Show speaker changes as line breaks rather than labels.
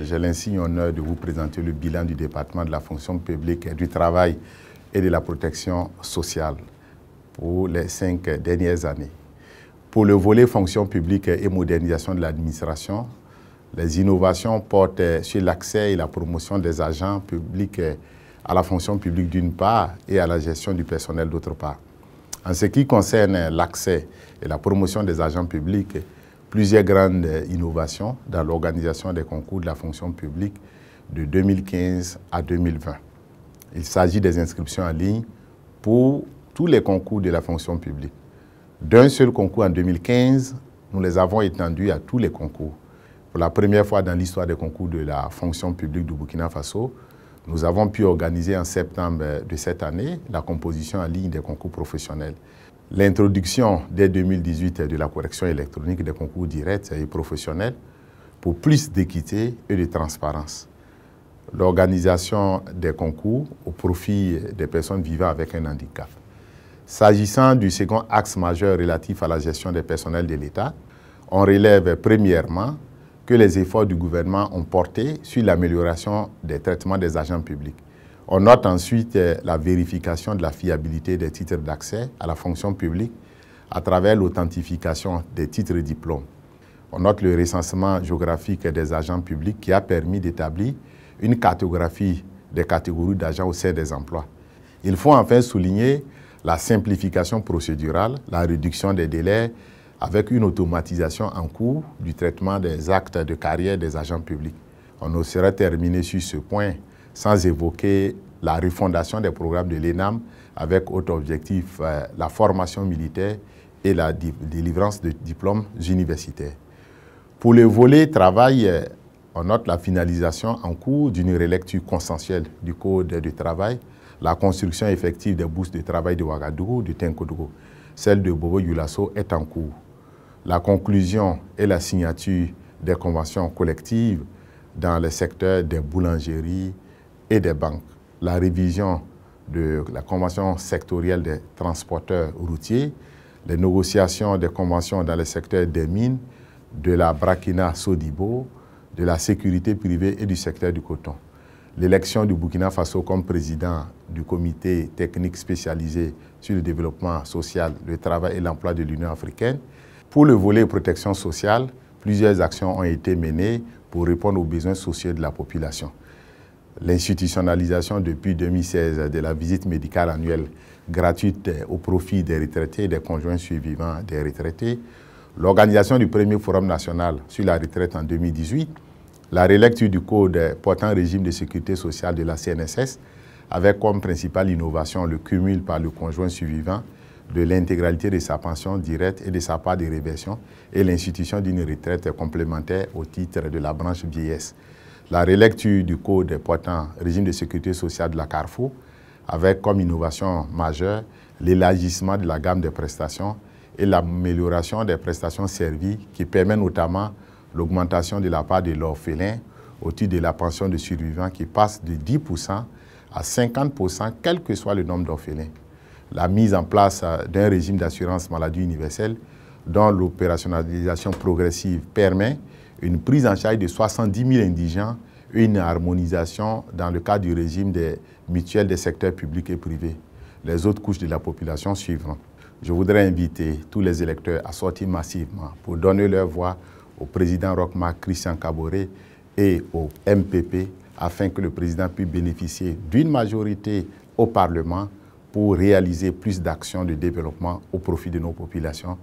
j'ai l'insigne honneur de vous présenter le bilan du département de la fonction publique, du travail et de la protection sociale pour les 5 dernières années. Pour le volet fonction publique et modernisation de l'administration, les innovations portent sur l'accès et la promotion des agents publics à la fonction publique d'une part et à la gestion du personnel d'autre part. En ce qui concerne l'accès et la promotion des agents publics, plusieurs grandes innovations dans l'organisation des concours de la fonction publique de 2015 à 2020. Il s'agit des inscriptions en ligne pour tous les concours de la fonction publique. D'un seul concours en 2015, nous les avons étendus à tous les concours. Pour la première fois dans l'histoire des concours de la fonction publique du Burkina Faso, nous avons pu organiser en septembre de cette année la composition en ligne des concours professionnels. L'introduction dès 2018 de la correction électronique des concours directs et professionnels pour plus d'équité et de transparence. L'organisation des concours au profit des personnes vivant avec un handicap. S'agissant du second axe majeur relatif à la gestion des personnels de l'État, on relève premièrement que les efforts du gouvernement ont porté sur l'amélioration des traitements des agents publics. On note ensuite la vérification de la fiabilité des titres d'accès à la fonction publique à travers l'authentification des titres et diplômes. On note le recensement géographique des agents publics qui a permis d'établir une cartographie des catégories d'agents au sein des emplois. Il faut enfin souligner la simplification procédurale, la réduction des délais avec une automatisation en cours du traitement des actes de carrière des agents publics. On ne saurait terminer sur ce point sans évoquer la refondation des programmes de l'ENAM avec autre objectif, la formation militaire et la délivrance de diplômes universitaires. Pour le volet travail, on note la finalisation en cours d'une relecture consensuelle du Code du travail, la construction effective des bourses de travail de Ouagadougou, de Tenkodougou. Celle de Bobo-Dioulasso est en cours. La conclusion et la signature des conventions collectives dans le secteur des boulangeries et des banques. La révision de la convention sectorielle des transporteurs routiers, les négociations des conventions dans le secteur des mines, de la Brakina Sodibo, de la sécurité privée et du secteur du coton. L'élection du Burkina Faso comme président du comité technique spécialisé sur le développement social, le travail et l'emploi de l'Union africaine. Pour le volet protection sociale, plusieurs actions ont été menées pour répondre aux besoins sociaux de la population. L'institutionnalisation depuis 2016 de la visite médicale annuelle gratuite au profit des retraités et des conjoints survivants des retraités, l'organisation du premier forum national sur la retraite en 2018, la relecture du code portant régime de sécurité sociale de la CNSS, avec comme principale innovation le cumul par le conjoint survivant de l'intégralité de sa pension directe et de sa part de réversion et l'institution d'une retraite complémentaire au titre de la branche vieillesse. La relecture du code portant régime de sécurité sociale de la Carrefour, avec comme innovation majeure l'élargissement de la gamme des prestations et l'amélioration des prestations servies qui permet notamment l'augmentation de la part de l'orphelin au titre de la pension de survivants qui passe de 10% à 50%, quel que soit le nombre d'orphelins. La mise en place d'un régime d'assurance maladie universelle dont l'opérationnalisation progressive permet une prise en charge de 70 000 indigents et une harmonisation dans le cadre du régime des mutuelles des secteurs publics et privés. Les autres couches de la population suivront. Je voudrais inviter tous les électeurs à sortir massivement pour donner leur voix au président Roch-Marc Christian Kaboré et au MPP afin que le président puisse bénéficier d'une majorité au Parlement pour réaliser plus d'actions de développement au profit de nos populations.